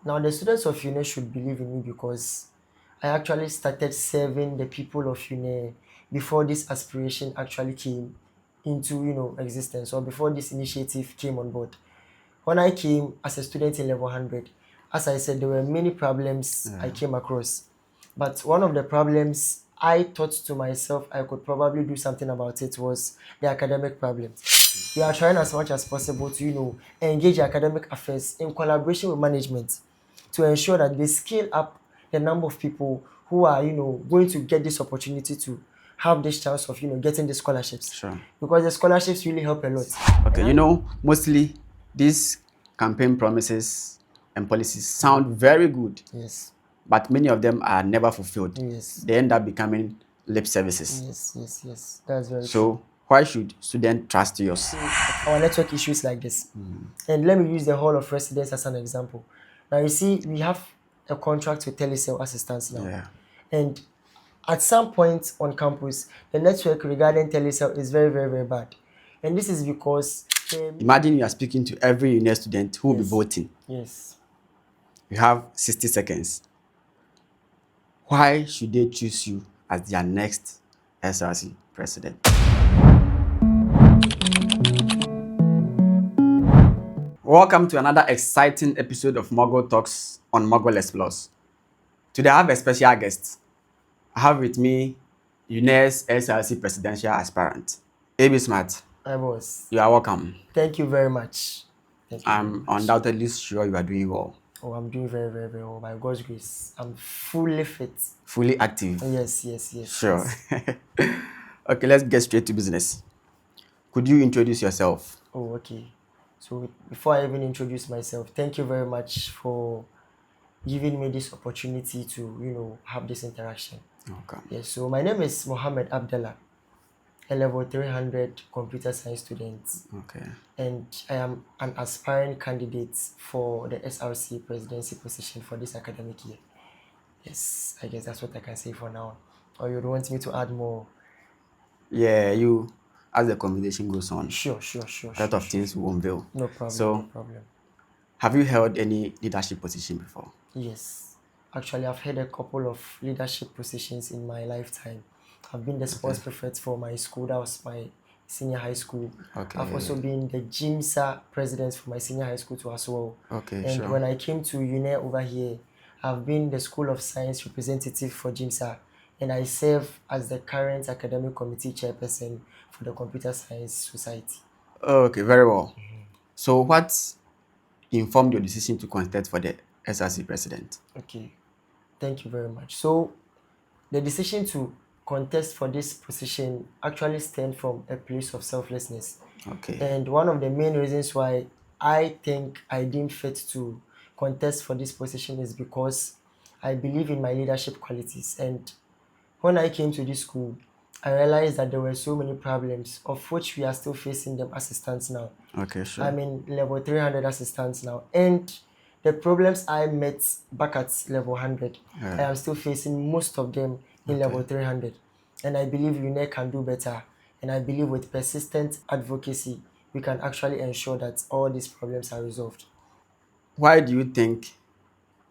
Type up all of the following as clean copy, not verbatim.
Now, the students of UNE should believe in me because I actually started serving the people of UNE before this aspiration actually came into existence, or before this initiative came on board. When I came as a student in level 100, as I said, there were many problems I came across. But one of the problems I thought to myself I could probably do something about it was the academic problems. We are trying as much as possible to, engage academic affairs in collaboration with management to ensure that they scale up the number of people who are, going to get this opportunity to have this chance of, getting the scholarships. Sure. Because the scholarships really help a lot. Okay, mostly these campaign promises and policies sound very good. Yes. But many of them are never fulfilled. Yes. They end up becoming lip services. Yes. That's very true. So why should students trust yours? Our network issues like this. And let me use the Hall of Residence as an example. Now, you see, we have a contract with Telecel Assistance now. Yeah. And at some point on campus, the network regarding Telecel is very, very, very bad. And this is because... Imagine you are speaking to every UNE student who will be voting. Yes. You have 60 seconds. Why should they choose you as their next SRC president? Welcome to another exciting episode of Mogul Talks on Mogul Explores. Today I have a special guest. I have with me UNE SRC Presidential Aspirant, AB Smart. I was. You are welcome. Thank you very much. I'm undoubtedly sure you are doing well. Oh, I'm doing very, very, very well. By God's grace, I'm fully fit. Fully active? Yes. Sure. Okay, let's get straight to business. Could you introduce yourself? Oh, okay. So before I even introduce myself, thank you very much for giving me this opportunity to, have this interaction. Okay. Yes, so my name is Muhammed Abdullah, a level 300 computer science student. Okay. And I am an aspiring candidate for the SRC Presidency position for this academic year. Yes, I guess that's what I can say for now. Or you want me to add more? Yeah, as the conversation goes on. Sure. A lot of things will unveil. No problem. So, no problem. Have you held any leadership position before? Yes. Actually, I've held a couple of leadership positions in my lifetime. I've been the sports prefect for my school. That was my senior high school. Okay. I've also been the SRC President for my senior high school too as well. Okay, and sure. when I came to UNE over here, I've been the School of Science representative for SRC, and I serve as the current academic committee chairperson for the Computer Science Society. Okay, very well. So what informed your decision to contest for the SRC President? Okay, thank you very much. So the decision to contest for this position actually stemmed from a place of selflessness. Okay. And one of the main reasons why I think I deemed fit to contest for this position is because I believe in my leadership qualities. And when I came to this school, I realized that there were so many problems, of which we are still facing them as it stands now. Okay, sure. I'm in level 300 as it stands now. And the problems I met back at level 100, I am still facing most of them in level 300. And I believe UNE can do better. And I believe with persistent advocacy, we can actually ensure that all these problems are resolved. Why do you think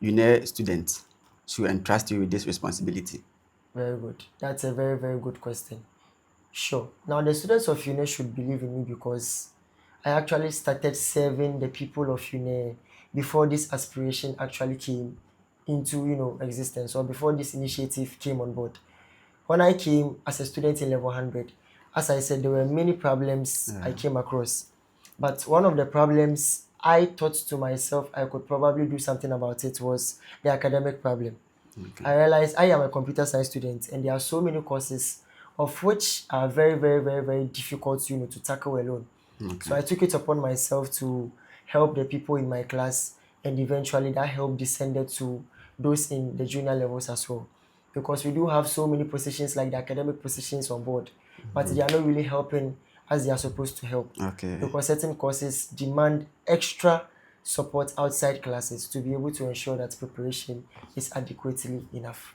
UNE students should entrust you with this responsibility? Very good. That's a very, very good question. Sure. Now, the students of UNE should believe in me because I actually started serving the people of UNE before this aspiration actually came into existence, or before this initiative came on board. When I came as a student in level 100, as I said, there were many problems I came across. But one of the problems I thought to myself I could probably do something about it was the academic problem. I realized I am a computer science student, and there are so many courses of which are very, very, very, very difficult to tackle alone. So I took it upon myself to help the people in my class, and eventually that help descended to those in the junior levels as well. Because we do have so many positions like the academic positions on board, but they are not really helping as they are supposed to help. Okay. Because certain courses demand extra support outside classes to be able to ensure that preparation is adequately enough.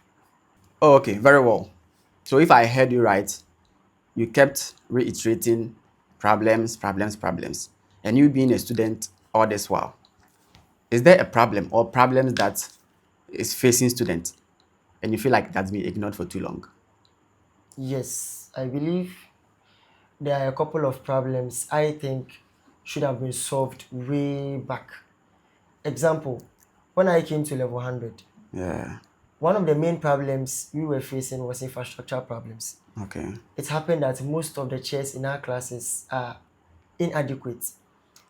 Oh, okay, very well. So if I heard you right, you kept reiterating problems, and you being a student all this while. is there a problem or problems that is facing students and you feel like that's been ignored for too long? Yes, I believe there are a couple of problems I think should have been solved way back. Example, when I came to level 100, Yeah. one of the main problems we were facing was infrastructure problems. Okay. It happened that most of the chairs in our classes are inadequate,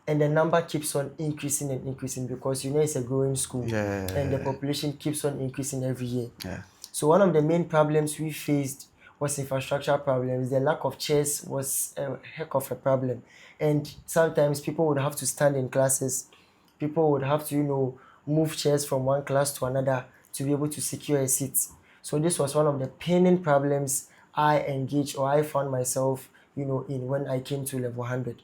and the number keeps on increasing and increasing because it's a growing school, and the population keeps on increasing every year. Yeah. So one of the main problems we faced was infrastructure problems. The lack of chairs was a heck of a problem, and sometimes people would have to stand in classes. People would have to move chairs from one class to another to be able to secure a seat. So this was one of the paining problems I engaged or I found myself in when I came to level 100.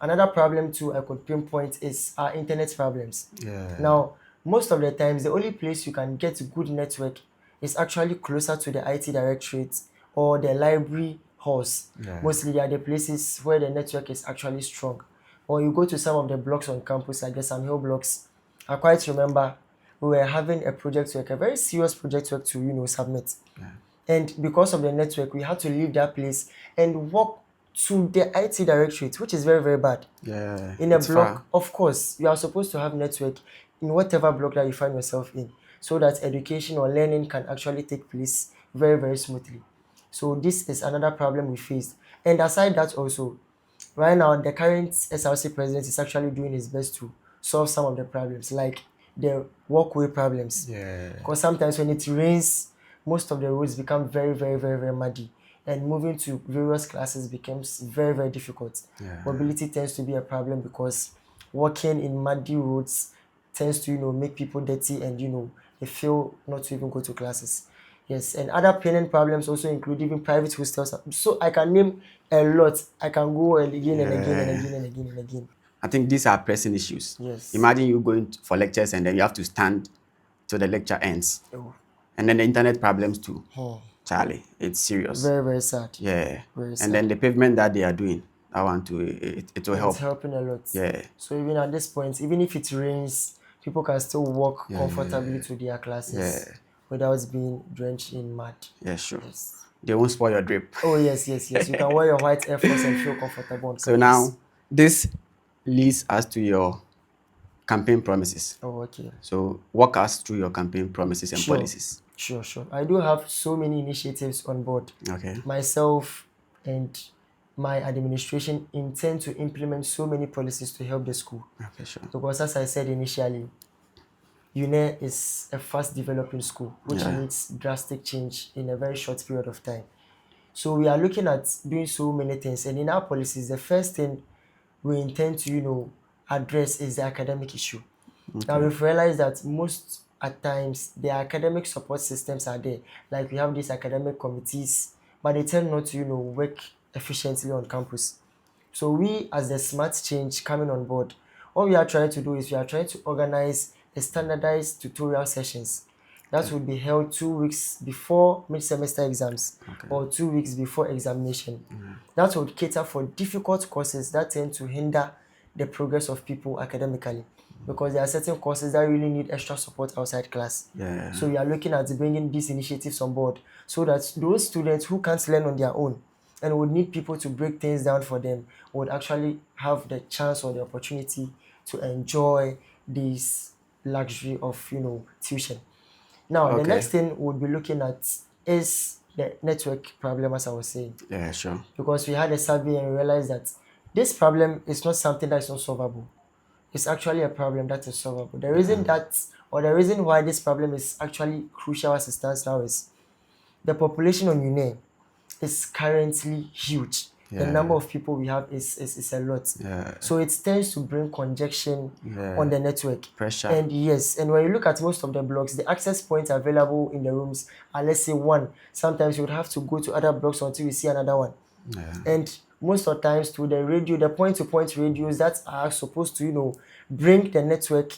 Another problem too I could pinpoint is our internet problems. Yeah. Now, most of the times, the only place you can get good network is actually closer to the IT directorate or the library halls. Yeah. Mostly, they are the places where the network is actually strong. Or you go to some of the blocks on campus, like the Sam Hill blocks. I quite remember we were having a project work, a very serious project work to submit. Yeah. And because of the network, we had to leave that place and walk to the IT directorate, which is very, very bad. Yeah. In a It's block, far. of course, you are supposed to have network in whatever block that you find yourself in, so that education or learning can actually take place very, very smoothly. So this is another problem we faced. And aside that also, right now, the current SRC president is actually doing his best to solve some of the problems, like the walkway problems. Yeah. Because sometimes when it rains, most of the roads become very, very, very, very muddy. And moving to various classes becomes very, very difficult. Yeah. Mobility tends to be a problem because walking in muddy roads tends to make people dirty and they feel not to even go to classes. Yes, and other payment problems also include even private hostels. So I can name a lot. I can go again and again and again and again and again. I think these are pressing issues. Yes. Imagine you going for lectures and then you have to stand till the lecture ends. Oh. And then the internet problems too. Hmm. Charlie, it's serious. Very, very sad. Yeah. Very sad. And then the pavement that they are doing, I want to, it will help. It's helping a lot. Yeah. So even at this point, even if it rains, people can still walk comfortably to their classes without being drenched in mud. Yeah, sure. Yes. They won't spoil your drip. Oh, yes. You can wear your white Air Force and feel comfortable on So campus. now, this leads us to your campaign promises. Oh, okay. So walk us through your campaign promises and policies. Sure. I do have so many initiatives on board. Okay. Myself and my administration intend to implement so many policies to help the school. Okay, sure. Because as I said initially, UNER is a fast developing school which needs drastic change in a very short period of time. So we are looking at doing so many things, and in our policies, the first thing we intend to address is the academic issue. Now we've realized that most at times the academic support systems are there, like we have these academic committees, but they tend not to work efficiently on campus. So we, as the smart change coming on board, what we are trying to do is we are trying to organize a standardized tutorial sessions that would be held 2 weeks before mid-semester exams or 2 weeks before examination. That would cater for difficult courses that tend to hinder the progress of people academically, because there are certain courses that really need extra support outside class. Yeah. So we are looking at bringing these initiatives on board so that those students who can't learn on their own and would need people to break things down for them would actually have the chance or the opportunity to enjoy this luxury of tuition. Now the next thing we'll be looking at is the network problem, as I was saying. Yeah, sure. Because we had a survey and we realized that this problem is not something that is not solvable. It's actually a problem that is solvable. The reason the reason why this problem is actually crucial as it stands now is the population on UNE is currently huge. The number of people we have is a lot. So it tends to bring congestion on the network. Pressure. And and when you look at most of the blocks, the access points available in the rooms are, let's say, one. Sometimes you would have to go to other blocks until you see another one. And most of the times to the point-to-point radios that are supposed to bring the network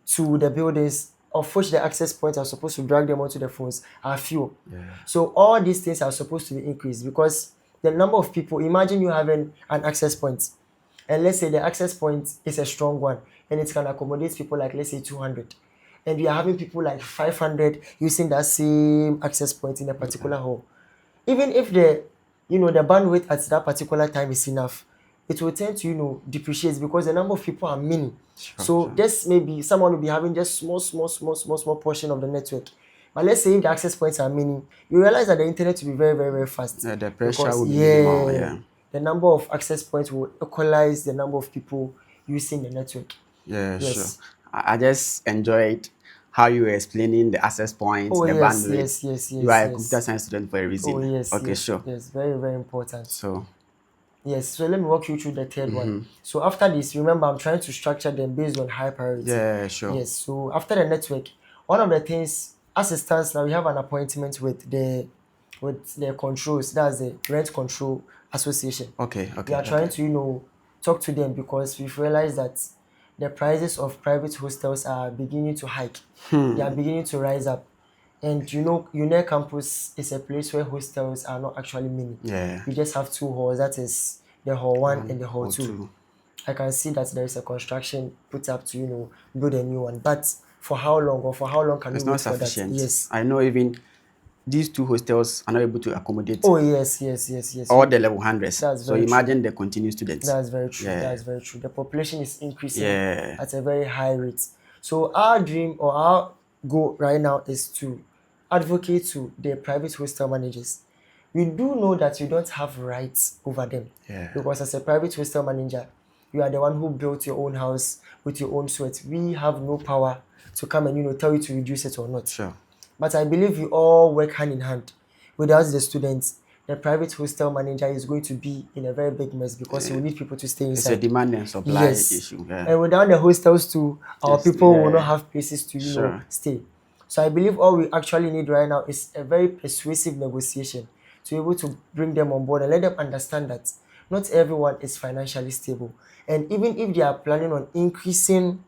to the buildings, of which the access points are supposed to drag them onto the phones, are few. So all these things are supposed to be increased because the number of people, imagine you having an access point, and let's say the access point is a strong one. and it can accommodate people like, let's say, 200. And we are having people like 500 using that same access point in a particular hall. Even if the bandwidth at that particular time is enough, it will tend to depreciate because the number of people are many. So this maybe someone will be having just small portion of the network. But let's say if the access points are many, you realize that the internet will be very, very, very fast. The pressure will be minimal. Yeah. The number of access points will equalize the number of people using the network. Yeah, yes. Sure. I just enjoyed how you were explaining the access points, the bandwidth. Yes. You are a computer science student for a reason. Oh, yes. Okay, yes, sure. Yes, very, very important. So let me walk you through the third one. So after this, remember, I'm trying to structure them based on high priority. Yeah, sure. Yes, so after the network, one of the things, as it stands now, we have an appointment with the controls. That's the Rent Control Association. Okay. We are trying to talk to them because we've realized that the prices of private hostels are beginning to hike. They are beginning to rise up. And UNER campus is a place where hostels are not actually many. Yeah. We just have 2 halls. That is the hall 1 and the hall 2. I can see that there is a construction put up to build a new one. But for how long can it's we not wait sufficient. For that? Yes. I know even these 2 hostels are not able to accommodate. Oh yes. All the level 100s. That's so imagine the continuing students. That's very true. Yeah. That's very true. The population is increasing Yeah. at a very high rate. So our dream or our goal right now is to advocate to the private hostel managers. We do know that you don't have rights over them. Yeah. Because as a private hostel manager, you are the one who built your own house with your own sweat. We have no power to come and tell you to reduce it or not. Sure. But I believe we all work hand in hand. Without the students, the private hostel manager is going to be in a very big mess because he will need people to stay inside. It's a demand and supply issue. Yeah. And without the hostels too, our people will not have places to stay. So I believe all we actually need right now is a very persuasive negotiation to be able to bring them on board and let them understand that not everyone is financially stable. And even if they are planning on increasing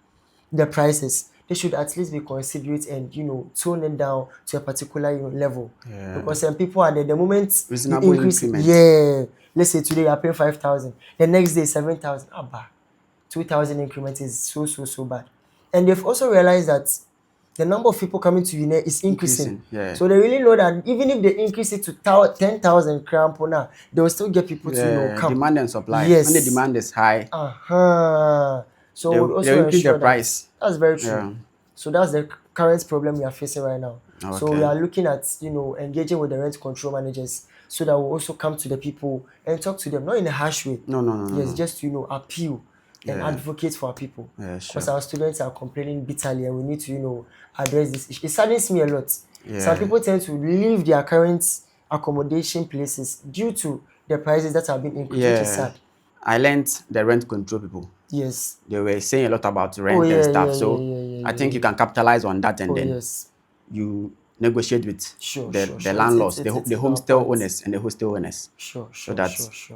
the prices, they should at least be considerate and tone it down to a particular level. Yeah. Because some people are there the moment reasonable increase. Increment. Yeah. Let's say today you are paying 5,000. The next day 7,000. 2,000 increment is so bad. And they've also realized that the number of people coming to UNER is increasing. Yeah. So they really know that even if they increase it to 10,000 now, they will still get people to come. Demand and supply. Yes. When the demand is high, so they increase the price. That's very true. Yeah. So that's the current problem we are facing right now. Okay. So we are looking at engaging with the rent control managers so that we'll also come to the people and talk to them, not in a harsh way. No. Yes, just appeal and advocate for our people. Yeah, sure. Because our students are complaining bitterly and we need to address this issue. It saddens me a lot. Yeah. Some people tend to leave their current accommodation places due to the prices that have been increased, which is sad. I learned the rent control people. Yes. They were saying a lot about rent and stuff. So I think you can capitalize on that and then you negotiate with the landlords, the homestay owners and the hostel owners. So that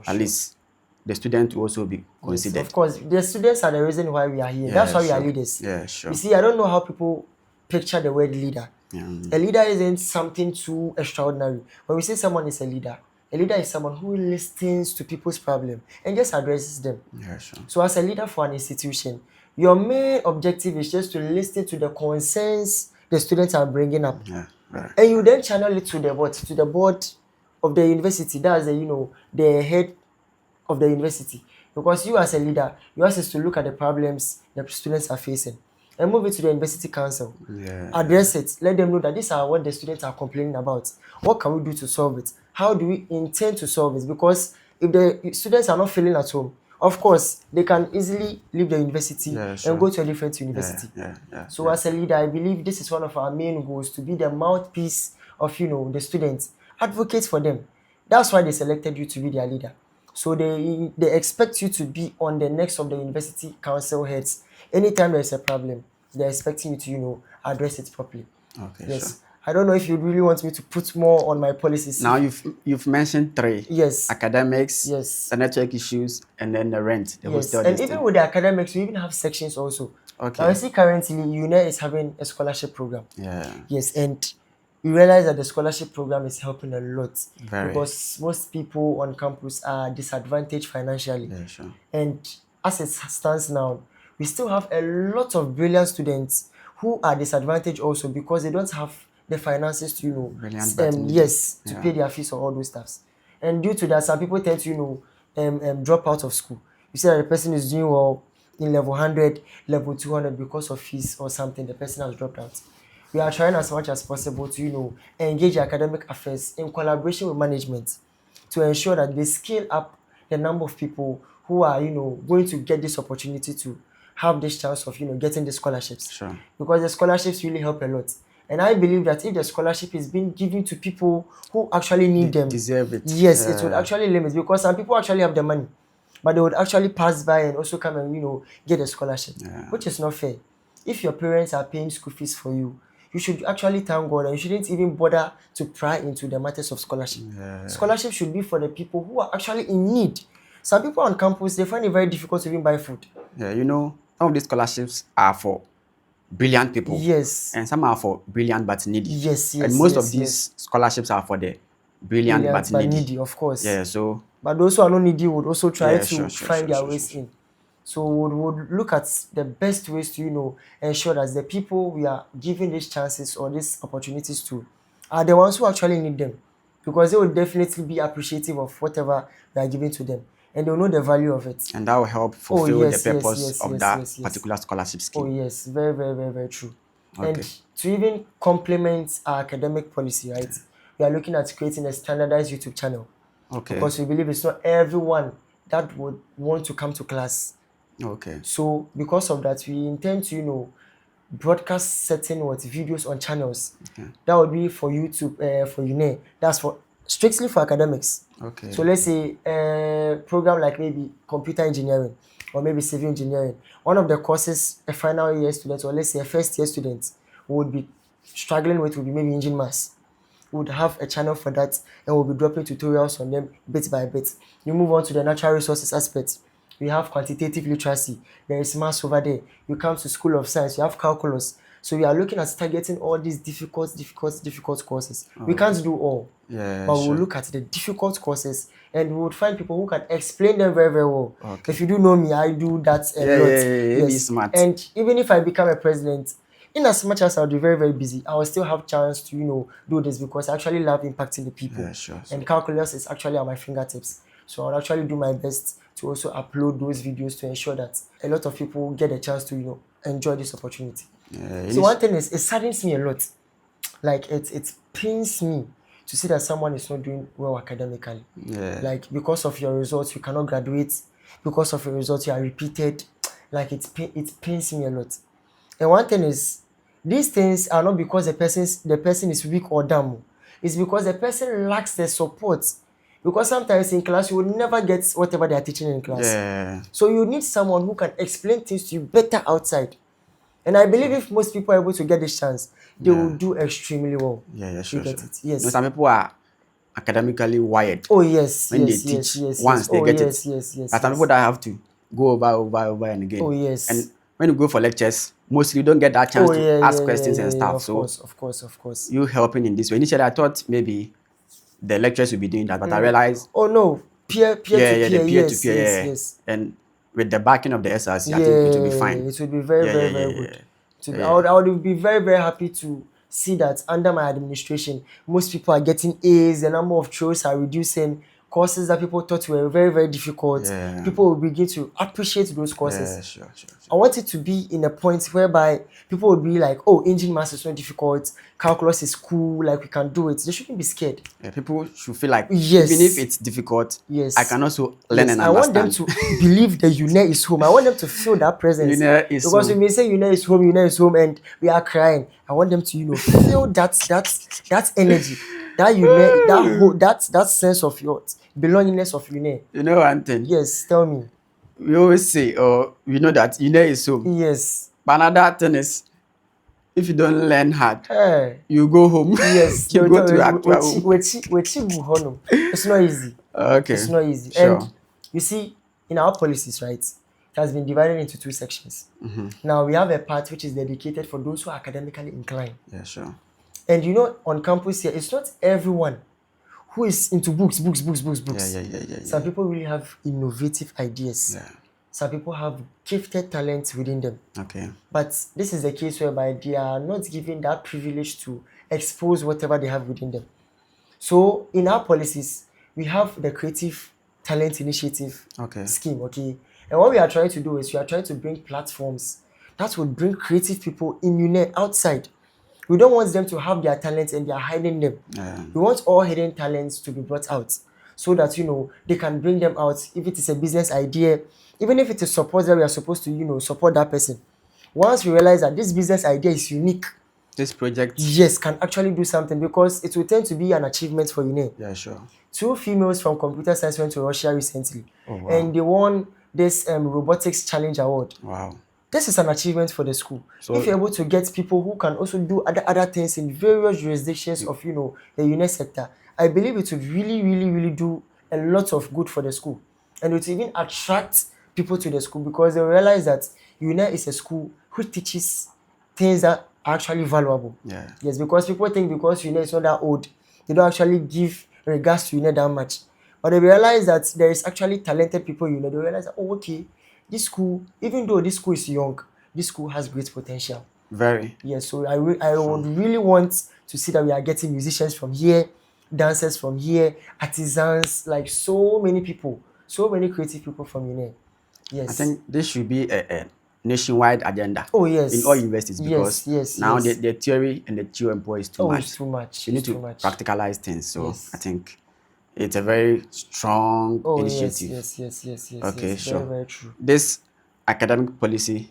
at least the student will also be considered. Yes, of course, the students are the reason why we are here. That's why we are leaders. Yeah, sure. You see, I don't know how people picture the word leader. A leader isn't something too extraordinary. When we say someone is a leader is someone who listens to people's problems and just addresses them. Yeah, sure. So as a leader for an institution, your main objective is just to listen to the concerns the students are bringing up. Yeah, right. And you then channel it to the board of the university. That's the head of the university. Because you as a leader, you have to look at the problems the students are facing and move it to the university council. Yeah. Address it. Let them know that these are what the students are complaining about. What can we do to solve it? How do we intend to solve it? Because if the students are not feeling at home, of course, they can easily leave the university and go to a different university. So as a leader, I believe this is one of our main goals, to be the mouthpiece of the students. Advocate for them. That's why they selected you to be their leader. So they expect you to be on the next of the university council heads. Anytime there's a problem, they're expecting you to address it properly. Okay. Yes. Sure. I don't know if you really want me to put more on my policies. Now you've mentioned 3. Yes. Academics, yes, the network issues, and then the rent, the hostel. And even with the academics, we even have sections also. Okay. Now, I see currently UNER is having a scholarship program. Yeah. Yes, and we realize that the scholarship program is helping a lot. Very. Because most people on campus are disadvantaged financially. Yeah, sure. And as it stands now, we still have a lot of brilliant students who are disadvantaged also because they don't have the finances to, Brilliant, but needy. to pay their fees or all those stuffs. And due to that, some people tend to, drop out of school. You see that the person is doing well in level 100, level 200 because of fees or something, the person has dropped out. We are trying as much as possible to, engage academic affairs in collaboration with management to ensure that they scale up the number of people who are, going to get this opportunity to have this chance of, getting the scholarships. Sure. Because the scholarships really help a lot. And I believe that if the scholarship is being given to people who actually need them, deserve it. Yes, it would actually limit, because some people actually have the money, but they would actually pass by and also come and, get a scholarship, which is not fair. If your parents are paying school fees for you, you should actually thank God, and you shouldn't even bother to pry into the matters of scholarship. Scholarship should be for the people who are actually in need. Some people on campus, they find it very difficult to even buy food. Yeah, some of these scholarships are for brilliant people. Yes. And some are for brilliant but needy. Yes. And most of these scholarships are for the brilliant but needy. Of course. Yeah, so. But those who are not needy would also try to find their ways in. So we would look at the best ways to, ensure that the people we are giving these chances or these opportunities to are the ones who actually need them. Because they will definitely be appreciative of whatever we are giving to them. And they'll know the value of it. And that will help fulfill the purpose of that particular scholarship scheme. Oh, yes. Very, very, very, very true. Okay. And to even complement our academic policy, right, we are looking at creating a standardized YouTube channel. Okay. Because we believe it's not everyone that would want to come to class. Okay. So because of that, we intend to, broadcast certain videos on channels. Okay. That would be for YouTube, for UNE. That's strictly for academics. Okay. So let's say a program like maybe computer engineering or maybe civil engineering. One of the courses a final year student or let's say a first year student would be struggling with would be maybe engine maths. We would have a channel for that, and we'll be dropping tutorials on them bit by bit. You move on to the natural resources aspect. We have quantitative literacy. There is maths over there. You come to School of Science, you have calculus. So we are looking at targeting all these difficult courses. We can't do all. Yeah, but we'll look at the difficult courses, and we would find people who can explain them very, very well. Okay. If you do know me, I do that a lot. Yes. Be smart. And even if I become a president, in as much as I'll be very, very busy, I will still have chance to, do this because I actually love impacting the people. Yeah, sure. And calculus is actually at my fingertips. So I'll actually do my best to also upload those videos to ensure that a lot of people get a chance to, enjoy this opportunity. Yeah, so one thing is, it saddens me a lot. Like it pains me to see that someone is not doing well academically. Yeah. Like because of your results, you cannot graduate. Because of your results, you are repeated. Like it pains me a lot. And one thing is, these things are not because the person is weak or dumb. It's because the person lacks the support. Because sometimes in class, you will never get whatever they are teaching in class. Yeah. So you need someone who can explain things to you better outside. And I believe if most people are able to get this chance, they will do extremely well. Yeah, sure. It. Yes. Some people are academically wired. Oh, yes. When they teach once, they get it. Yes. But some people that have to go over and again. Oh, yes. And when you go for lectures, mostly you don't get that chance to ask questions and stuff. Of course. You helping in this way. Initially, I thought maybe the lecturers will be doing that, but I realized. Oh, no. Peer to peer. Yes. And with the backing of the SRC, I think it will be fine. It will be very good. I would be very, very happy to see that under my administration, most people are getting A's, the number of throws are reducing, courses that people thought were very, very difficult. Yeah. People will begin to appreciate those courses. Yeah, sure. I want it to be in a point whereby people would be like, oh, engine maths is not difficult, calculus is cool, like we can do it. They shouldn't be scared. Yeah, people should feel like, even if it's difficult, I can also learn and understand. I want them to believe that UNE is home. I want them to feel that presence. UNE is because home. we may say UNE is home, and we are crying. I want them to, feel that energy, that UNE, that sense of your belongingness of UNE. You know one thing? Yes, tell me. We always say, we know that UNE is home. Yes. But another thing is, if you don't learn hard, you go home. Yes. You go to actual home. It's not easy. Okay. It's not easy. Sure. And you see, in our policies, right, it has been divided into 2 sections. Mm-hmm. Now, we have a part which is dedicated for those who are academically inclined. Yeah, sure. And on campus here, it's not everyone who is into books. Yeah. Some people really have innovative ideas. Yeah. some people have gifted talents within them. Okay. But this is a case whereby they are not given that privilege to expose whatever they have within them. So in our policies, we have the creative talent initiative Okay. scheme, okay? And what we are trying to do is we are trying to bring platforms that would bring creative people in UNE outside. We don't want them to have their talents and they are hiding them. We want all hidden talents to be brought out so that, they can bring them out. If it is a business idea, even if it is support that we are supposed to, support that person. Once we realize that this business idea is unique, This project, yes, can actually do something because it will tend to be an achievement for UNE. yeah, sure. 2 females from computer science went to Russia recently, Oh, wow. and they won this robotics challenge award. Wow. This is an achievement for the school. So- if you're able to get people who can also do other things in various jurisdictions of the UNE sector, I believe it would really, really, really do a lot of good for the school, and it will even attract people to the school because they realize that UNE is a school which teaches things that are actually valuable. Yeah. Yes, because people think because UNE is not that old, they don't actually give regards to UNE that much. But they realize that there is actually talented people in UNE. They realize that, oh, okay, this school, even though this school is young, this school has great potential. Very. Yes, so I would really want to see that we are getting musicians from here, dancers from here, artisans, like so many people, so many creative people from UNE. Yes. I think this should be a nationwide agenda. Oh, yes. In all universities because yes, now yes. the theory and the theorem is too much. It's too much. You need It's to too much. practicalize things. So Yes. I think it's a very strong Oh, initiative. yes. Okay, yes. sure. Very, very true. This academic policy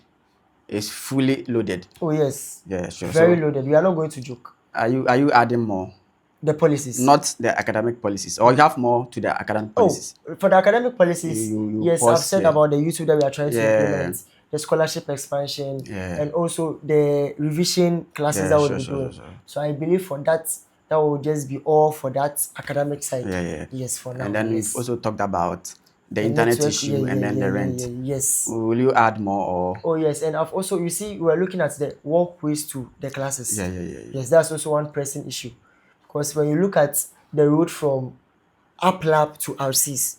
is fully loaded. Oh, yes. Yeah, sure. Very So loaded. We are not going to joke. are you adding more? The policies. Not the academic policies, or you have more to the academic policies? For the academic policies, You yes, I've pause said here. about the YouTube that we are trying to Yeah. implement, the scholarship expansion, Yeah. and also the revision classes Yeah, that we'll sure, be sure, doing. sure. So I believe for that will just be all for that academic side. Yeah. Yes, for now. And then yes. we've also talked about the The internet network, issue and then the rent. Yes. Will you add more or? Oh, yes, and I've also, you see, we're looking at the walkways to the classes. Yeah. Yes, that's also one pressing issue. Because when you look at the road from Uplab to RCs,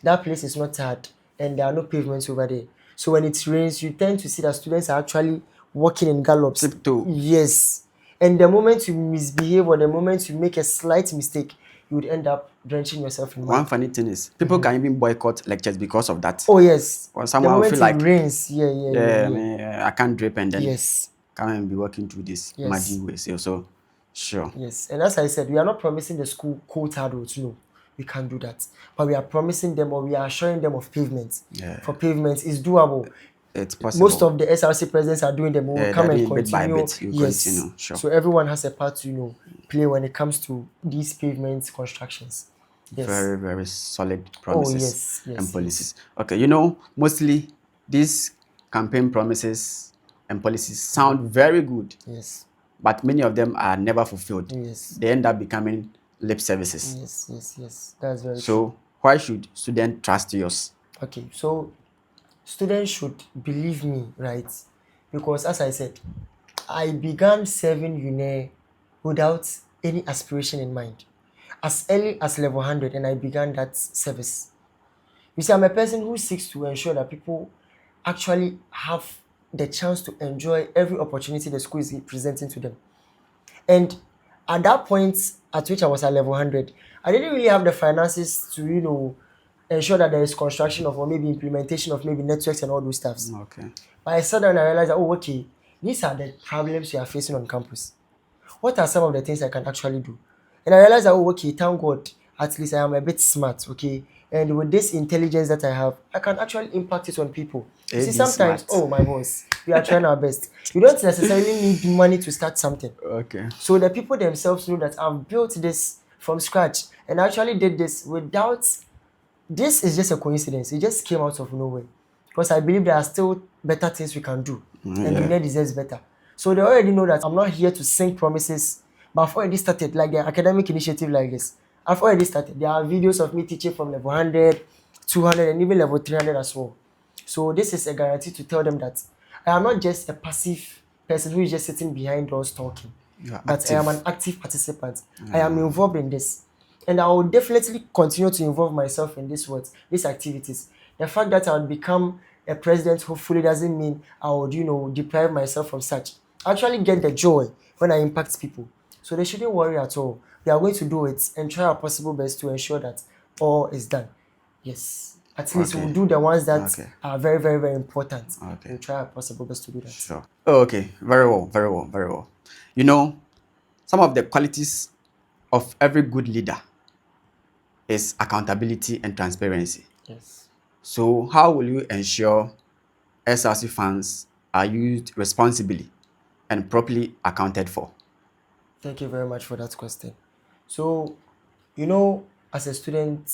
that place is not tarred and there are no pavements over there. So when it rains, you tend to see that students are actually walking in gallops. Tiptoe. Yes. And the moment you misbehave or the moment you make a slight mistake, you would end up drenching yourself in mud. One funny thing is people can even boycott lectures because of that. Oh, yes. Or The someone will moment feel like, it rains, I mean, I can't drape and then Yes. come and be working through this Yes. muddy way. So, sure. Yes, and as I said, we are not promising the school cold-hard roads. No, we can't do that. But we are promising them, or we are assuring them of pavements. Yeah. For pavements, it's doable. It's possible. Most of the SRC presidents are doing them. We will Yeah, come they're and doing bit by continue. bit. You Yes. continue, sure. So everyone has a part to play when it comes to these pavement constructions. Yes. Very, very solid promises yes, and policies. Okay, mostly these campaign promises and policies sound very good, Yes. but many of them are never fulfilled. Yes. They end up becoming lip services. Yes. That's very true. So why should students trust yours? Okay, so students should believe me, right? Because as I said, I began serving UNE without any aspiration in mind. As early as level 100, and I began that service. You see, I'm a person who seeks to ensure that people actually have the chance to enjoy every opportunity the school is presenting to them. And at that point at which I was at level 100, I didn't really have the finances to, ensure that there is construction of or maybe implementation of maybe networks and all those stuffs. Okay. But I sat down and I realized that, okay, these are the problems we are facing on campus. What are some of the things I can actually do? And I realized that, okay, thank God, at least I am a bit smart, okay? And with this intelligence that I have, I can actually impact it on people. You see, sometimes, smart. oh my boss, we are trying our best. You don't necessarily need money to start something. Okay. So the people themselves know that I've built this from scratch and actually did this without, this is just a coincidence. It just came out of nowhere. Because I believe there are still better things we can do. And UNE deserves better. So they already know that I'm not here to sing promises, but I've already started, like the academic initiative like this. I've already started. There are videos of me teaching from level 100, 200, and even level 300 as well. So this is a guarantee to tell them that I am not just a passive person who is just sitting behind doors talking, but I am an active participant. I am involved in this. And I will definitely continue to involve myself in these activities. The fact that I will become a president hopefully doesn't mean I would, deprive myself from such. I actually get the joy when I impact people. So they shouldn't worry at all. We are going to do it and try our possible best to ensure that all is done. Yes. At least Okay. we'll do the ones that Okay. are very, very, very important. Okay. We'll try our possible best to do that. Sure. Oh, okay. Very well. Very well. Very well. You know, some of the qualities of every good leader is accountability and transparency. Yes. So, how will you ensure SRC funds are used responsibly and properly accounted for? Thank you very much for that question. So, as a student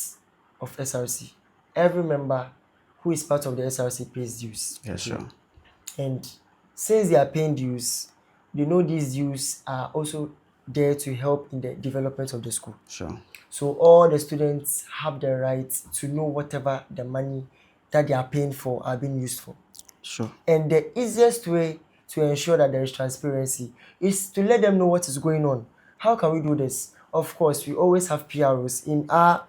of SRC, every member who is part of the SRC pays dues. Yeah, sure. And since they are paying dues, they know these dues are also there to help in the development of the school. Sure. So all the students have the right to know whatever the money that they are paying for are being used for. Sure. And the easiest way to ensure that there is transparency is to let them know what is going on. How can we do this? Of course, we always have PROs in our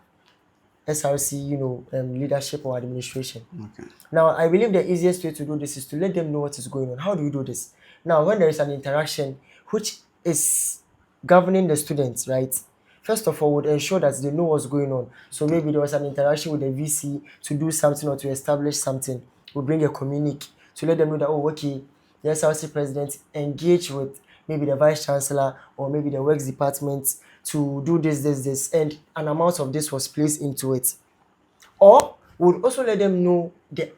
SRC, leadership or administration. Okay. Now, I believe the easiest way to do this is to let them know what is going on. How do we do this? Now, when there is an interaction which is governing the students, right? First of all, would ensure that they know what's going on. So maybe there was an interaction with the VC to do something or to establish something. We'll bring a communique to let them know that, oh, okay, the SRC president engaged with maybe the vice chancellor or maybe the works department to do this, and an amount of this was placed into it. Or we'll also let them know the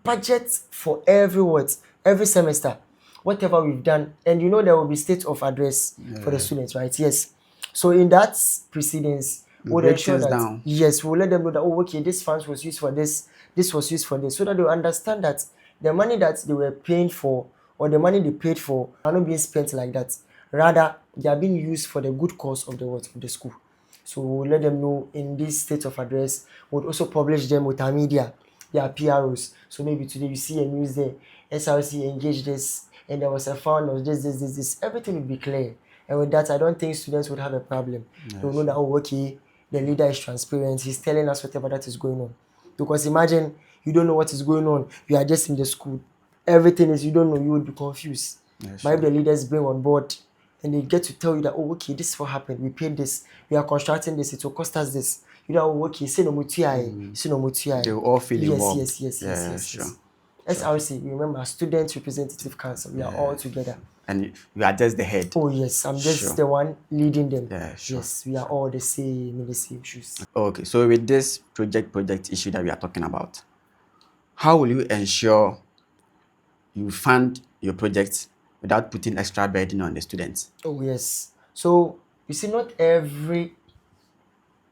budget for every semester, whatever we've done, and there will be state of address for the students, right? Yes. So in that precedence, we'll ensure that yes, we'll let them know that, oh, okay, this funds was used for this was used for this, so that they'll understand that the money that they were paying for or the money they paid for are not being spent like that. Rather, they are being used for the good cause of the school. So we'll let them know in this state of address. We'll also publish them with our media, their PROs. So maybe today you see a news there, SRC engaged this, and there was a fund of this. Everything will be clear. And with that, I don't think students would have a problem. Yes. They'll know that, oh, okay, the leader is transparent. He's telling us whatever that is going on. Because imagine you don't know what is going on. You are just in the school. Everything is you don't know. You would be confused. Yes, but if the leaders bring on board and they get to tell you that, oh, okay, this is what happened. We paid this. We are constructing this. It will cost us this. Oh, okay, say no mutuai. They will all feel involved. Yes. Sure. SRC, remember, Student Representative Council. We are all together. And you are just the head. Oh, yes. I'm just the one leading them. Yeah, sure. Yes, we are all the same in the same shoes. Okay, so with this project issue that we are talking about, how will you ensure you fund your project without putting extra burden on the students? Oh, yes. So, you see, not every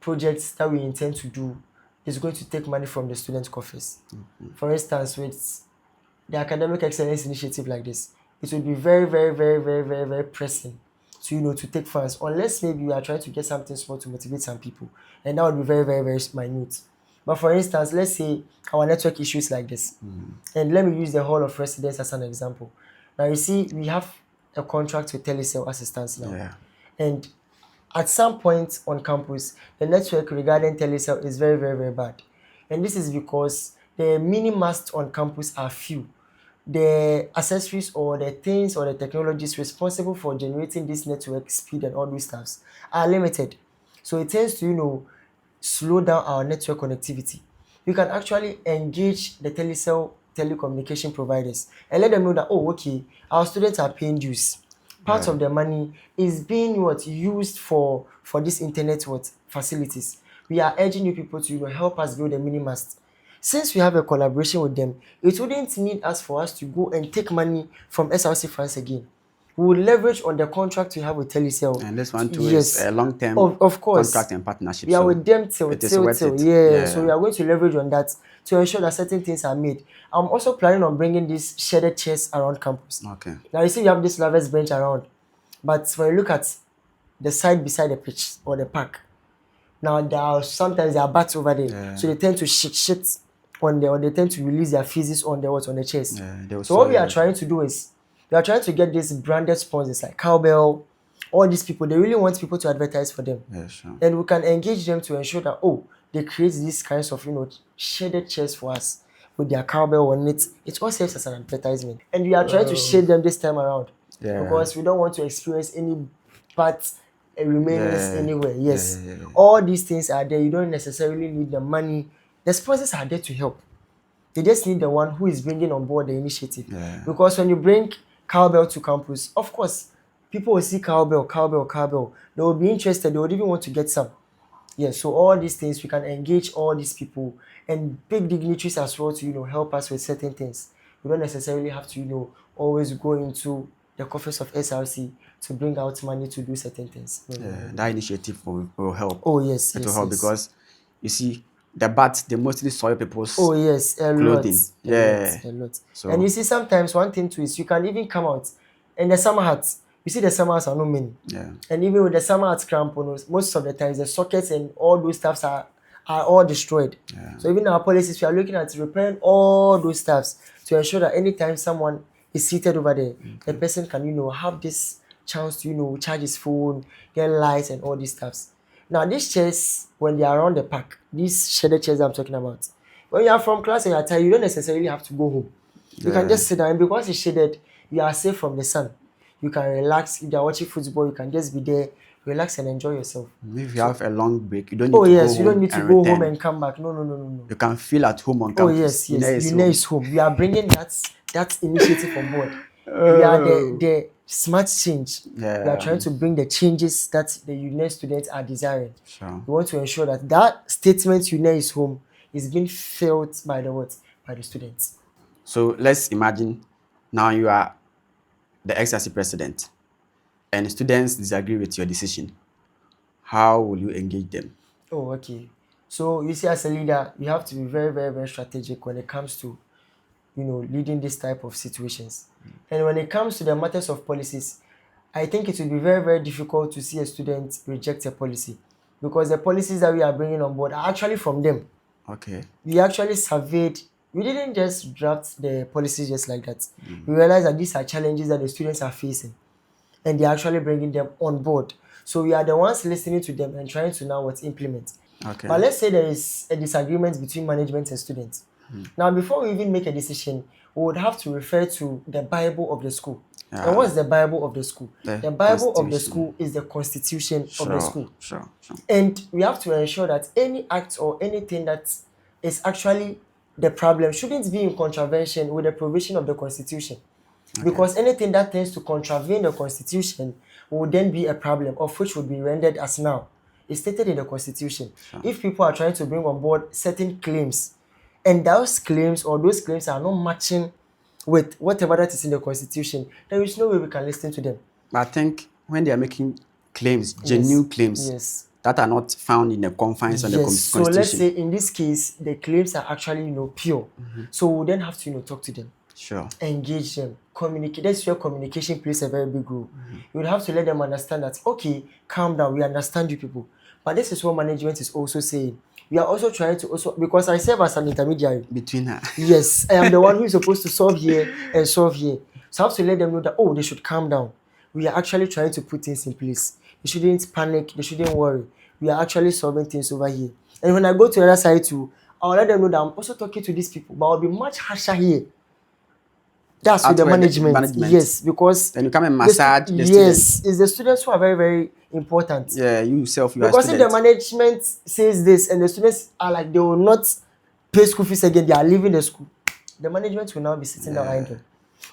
project that we intend to do is going to take money from the students' coffers. Mm-hmm. For instance, with the Academic Excellence Initiative like this, it would be very, very, very, very, very, very pressing to, to take funds, unless maybe we are trying to get something small to motivate some people. And that would be very, very, very minute. But for instance, let's say our network issues like this. And let me use the Hall of Residence as an example. Now, you see, we have a contract with Telecel as it stands now. Yeah. And at some point on campus, the network regarding Telecel is very, very, very bad. And this is because the mini-masts on campus are few. The accessories or the things or the technologies responsible for generating this network speed and all these stuffs are limited. So it tends to, slow down our network connectivity. You can actually engage the telecommunication providers and let them know that, oh, okay, our students are paying dues. Part of the money is being used for this internet facilities. We are urging you people to help us build a mini-mast. Since we have a collaboration with them, it wouldn't need us for us to go and take money from SRC funds again. We will leverage on the contract we have with Telecel. And this one too is a long-term of course, contract and partnership. We are with them till. Yeah. So we are going to leverage on that to ensure that certain things are made. I'm also planning on bringing these shaded chairs around campus. Okay. Now you see we have this lovers bench around, but when you look at the side beside the pitch or the park, now sometimes there are bats over there, so they tend to shit on there, or they tend to release their feces on the chairs. So what we are trying to do is we are trying to get these branded sponsors like Cowbell, all these people. They really want people to advertise for them. Yeah, sure. And we can engage them to ensure that, they create these kinds of, shaded chairs for us. with their cowbell on it. It all serves as an advertisement. And we are trying to shade them this time around. Yeah. Because we don't want to experience any bad remainings Yeah. anywhere. Yes. Yeah. All these things are there. You don't necessarily need the money. The sponsors are there to help. They just need the one who is bringing on board the initiative. Yeah. Because when you bring cowbell to campus, of course, people will see cowbell. They will be interested. They would even want to get some. Yeah, so all these things, we can engage all these people and big dignitaries as well to, help us with certain things. We don't necessarily have to, always go into the coffers of SRC to bring out money to do certain things. Yeah, that initiative will help. Oh, yes, It will yes, help yes. because you see, the bats, they mostly soil people's Oh, yes, a clothing. lot. A lot. So- And you see, sometimes one thing too is you can even come out and the summer hats. You see, the summer hats are not many. Yeah. And even with the summer hats cramponos, most of the times the sockets and all those stuffs are all destroyed. Yeah. So even our policies, we are looking at repairing all those stuffs to ensure that anytime someone is seated over there, the person can, have this chance to, charge his phone, get lights and all these stuffs. Now, these chairs, when they are around the park, these shaded chairs I'm talking about, when you are from class and you are tired, you don't necessarily have to go home. You can just sit down, and because it's shaded, you are safe from the sun. You can relax. If you are watching football, you can just be there, relax and enjoy yourself. If you have a long break, you don't need Oh, to yes, go you don't need to and go return. home and come back. No. You can feel at home on Oh, campus. yes. UNER is home. We are bringing that initiative on board. We are the smart change. Yeah. We are trying to bring the changes that the UNER students are desiring. Sure. We want to ensure that statement UNER is home is being felt by the students. So let's imagine now you are the SRC president and students disagree with your decision. How will you engage them? Oh, okay. So you see, as a leader, you have to be very, very, very strategic when it comes to, leading this type of situations. And when it comes to the matters of policies, I think it will be very, very difficult to see a student reject a policy because the policies that we are bringing on board are actually from them. Okay. We actually surveyed. We didn't just draft the policies just like that. We realized that these are challenges that the students are facing, and they're actually bringing them on board. So we are the ones listening to them and trying to now implement. Okay. But let's say there is a disagreement between management and students. Now, before we even make a decision, we would have to refer to the Bible of the school. And what's the Bible of the school? The Bible of the school is the constitution of the school. Sure. And we have to ensure that any act or anything that is actually the problem shouldn't be in contravention with the provision of the constitution. Because anything that tends to contravene the constitution will then be a problem, of which would be rendered as now. It's stated in the constitution. If people are trying to bring on board certain claims, and those claims are not matching with whatever that is in the constitution, there is no way we can listen to them. But I think when they are making claims, genuine claims, Yes. that are not found in the confines of the So constitution. let's say in this case, the claims are actually, pure. So we then have to, talk to them. Sure. Engage them, communicate. That's where communication plays a very big role. You would have to let them understand that, okay, calm down, we understand you people. But this is what management is also saying. We are also trying to because I serve as an intermediary. Between her. Yes, I am the one who is supposed to solve here and solve here. So I have to let them know that, they should calm down. We are actually trying to put things in place. They shouldn't panic, they shouldn't worry. We are actually solving things over here. And when I go to the other side too, I'll let them know that I'm also talking to these people, but I'll be much harsher here. That's with the management. Yes, because then you come and massage the yes, students. it's the students who are very, very important. Yeah, you yourself, you because are if the management says this and the students are like they will not pay school fees again, they are leaving the school, the management will now be sitting down idle.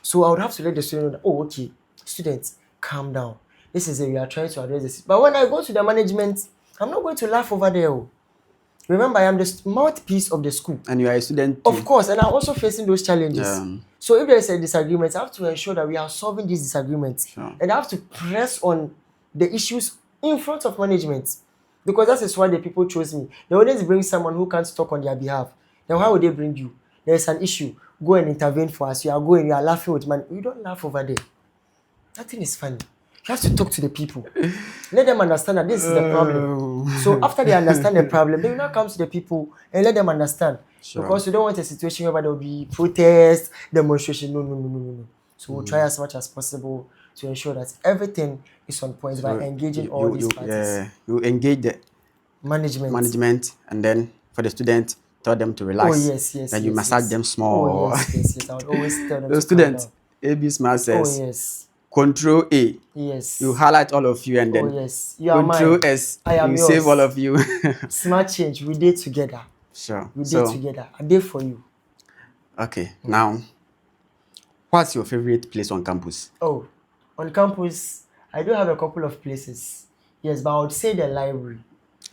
So I would have to let the student know that, okay, students, calm down. This is we are trying to address this. But when I go to the management, I'm not going to laugh over there. Remember, I am the mouthpiece of the school. And you are a student too. Of course, and I'm also facing those challenges. So if there is a disagreement, I have to ensure that we are solving these disagreements. Sure. And I have to press on the issues in front of management. Because that is why the people chose me. They always bring someone who can't talk on their behalf. Then why would they bring you? There is an issue. Go and intervene for us. You are going, you are laughing with money. You don't laugh over there. Nothing is funny. You have to talk to the people. Let them understand that this is the problem. So after they understand the problem, they will now come to the people and let them understand. Sure. Because we don't want a situation where there will be protest, demonstration. No. So we'll try as much as possible to ensure that everything is on point by engaging all these parties. You engage the management, and then for the student, tell them to Oh relax. yes, yes, Then you yes, massage yes. them Oh small. yes, yes, yes. I would always tell them The to calm student, down. AB Smart Oh says, yes, Control A, you yes. highlight all of you, and Oh then yes. You are Control mine. S, I am you save all yours. of you. Smart change. We did together. Sure. We did So, together. I did for you. okay, now, what's your favorite place on campus? Oh, on campus, I do have a couple of places. Yes, but I would say the library.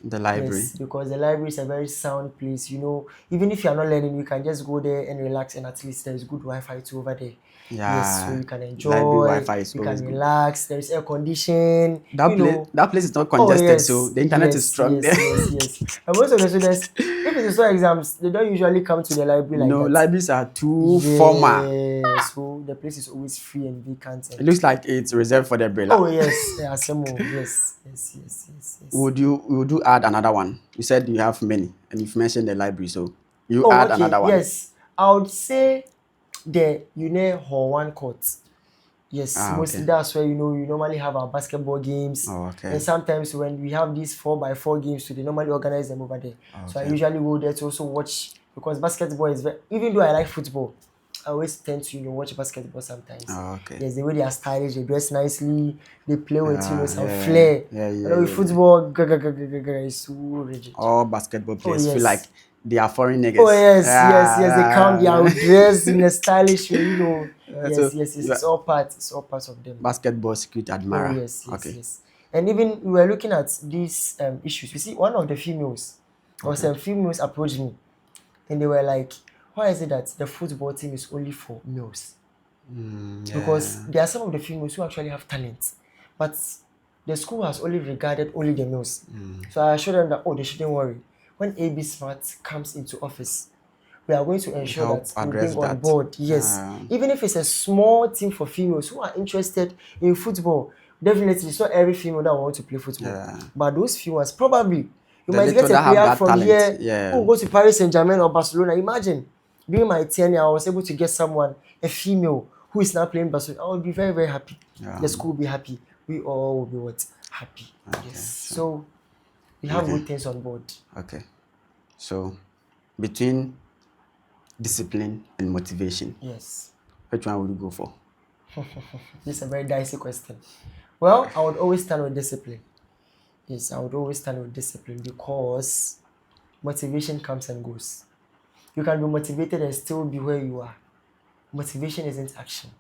The library. Yes, because the library is a very sound place. You know, even if you are not learning, you can just go there and relax, and at least there is good Wi-Fi too over there. Yes, so Yeah, you can library enjoy, Wi-Fi is you can always good. relax. There is air condition. You know, That place is not oh congested, so yes, the internet is yes, strong there. yes, yes, yes. And most of the students, if it is for exams, they don't usually come to the library like No, that. libraries are too formal. Yeah, so the place is always free and vacant. It And looks like it's reserved for the oh umbrella. yes, Asemo, yes, yes, yes, yes, yes. Would you add another one? You said you have many, and you've mentioned the library, so you Oh add okay, another one. yes. I would say the Hall one court. Yes, Ah, mostly okay. that's where you normally have our basketball games. Oh, okay. And sometimes when we have these 4x4 games, so they normally organize them over there. So I Okay. usually go there to also watch because basketball is very, even though I like football, I always tend to watch basketball sometimes. Oh, okay. Yes, the way they are stylish, they dress nicely, they play with some Yeah, flair. yeah, You yeah, know, with yeah, yeah. football, is so rigid. All basketball Oh players feel like yes. they are foreign Oh niggas. yes, yes, yes. They come, they are Yeah. dressed in a stylish way. Yes, So yes, yes. you are It's all part. It's all parts of them. basketball secret Oh admirer. yes, yes, Okay. yes. And even we were looking at these issues. You see, one of the females, or Okay. some females approached me, and they were like, "Why is it that the football team is only for males?" Because Yeah. there are some of the females who actually have talent, but the school has only regarded only the males. So I assured them that they shouldn't worry. When AB Smart comes into office, we are going to ensure Help that we address bring on that. board, yes, even if it's a small team for females who are interested in football. Definitely, it's not every female that want to play football, Yeah. but those few ones probably you The might get little a that have player that from talent. here who Yeah. will go to Paris Saint-Germain or Barcelona. Imagine during my tenure, I was able to get someone, a female, who is now playing Barcelona. I would be very, very happy. Yeah. The school will be happy. We all will be what? Happy. Okay. Yes. Sure. So we have Okay. good things on board. Okay. So between discipline and motivation, Yes. which one would you go for? This is a very dicey question. Well, I would always stand with discipline. Yes, I would always stand with discipline because motivation comes and goes. You can be motivated and still be where you are. Motivation isn't action,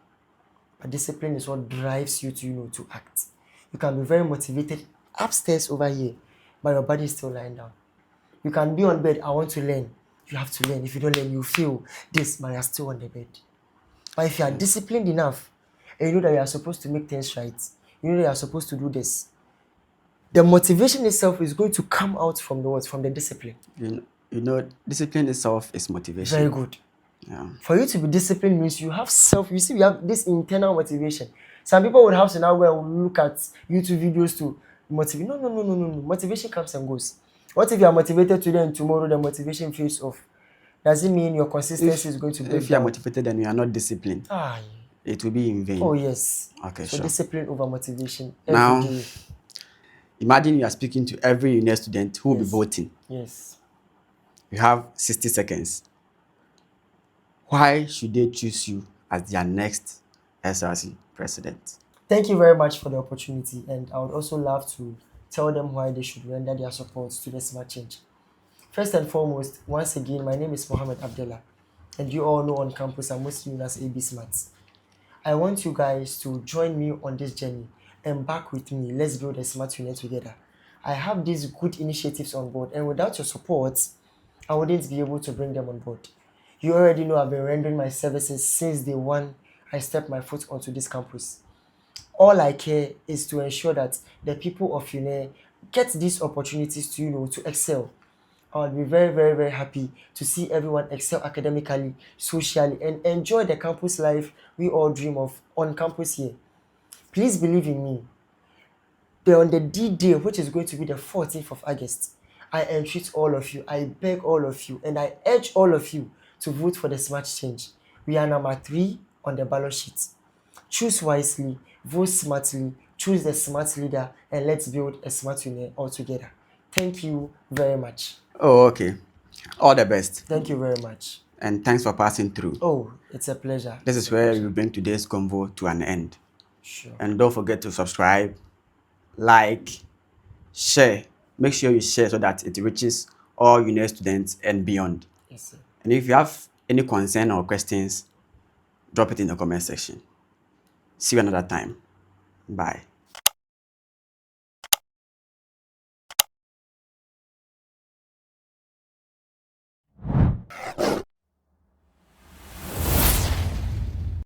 but discipline is what drives you to act. You can be very motivated upstairs over here, but your body is still lying down. You can be on bed, I want to learn. You have to learn. If you don't learn, you feel this, but you're still on the bed. But if you are disciplined enough, and you know that you are supposed to make things right, you know that you are supposed to do this, the motivation itself is going to come out from the words, from the discipline. Discipline itself is motivation. Very good. Yeah. For you to be disciplined means you have we have this internal motivation. Some people would have to now go and look at YouTube videos to motivate. No, no, no, no, no, no. Motivation comes and goes. What if you are motivated today and tomorrow the motivation fades off? Does it mean your consistency is going to break If you are down? motivated and you are not disciplined, Ah, it will be in vain. oh yes. Okay, So sure. discipline over motivation Now, every day. imagine you are speaking to every UNER student who will be Yes. voting. Yes. You have 60 seconds. Why should they choose you as their next SRC president? Thank you very much for the opportunity, and I would also love to tell them why they should render their support to the smart change. First and foremost, once again, my name is Muhammed Abdullah, and you all know on campus I'm mostly known as AB Smarts. I want you guys to join me on this journey. Embark with me. Let's build a smart union together. I have these good initiatives on board, and without your support, I wouldn't be able to bring them on board. You already know I've been rendering my services since day one I stepped my foot onto this campus. All I care is to ensure that the people of UNE get these opportunities to excel. I would be very, very, very happy to see everyone excel academically, socially, and enjoy the campus life we all dream of on campus here. Please believe in me. On the D-Day, which is going to be the 14th of August, I entreat all of you, I beg all of you, and I urge all of you to vote for the smart change. We are number 3 on the ballot sheet. Choose wisely, vote smartly, choose the smart leader, and let's build a smart union all together. Thank you very much. Oh, okay. All the best. Thank you very much. And thanks for passing through. Oh, it's a pleasure. This is where we bring today's convo to an end. Sure. And don't forget to subscribe, like, share. Make sure you share so that it reaches all UNER students and beyond. Yes, sir. And if you have any concern or questions, drop it in the comment section. See you another time. Bye.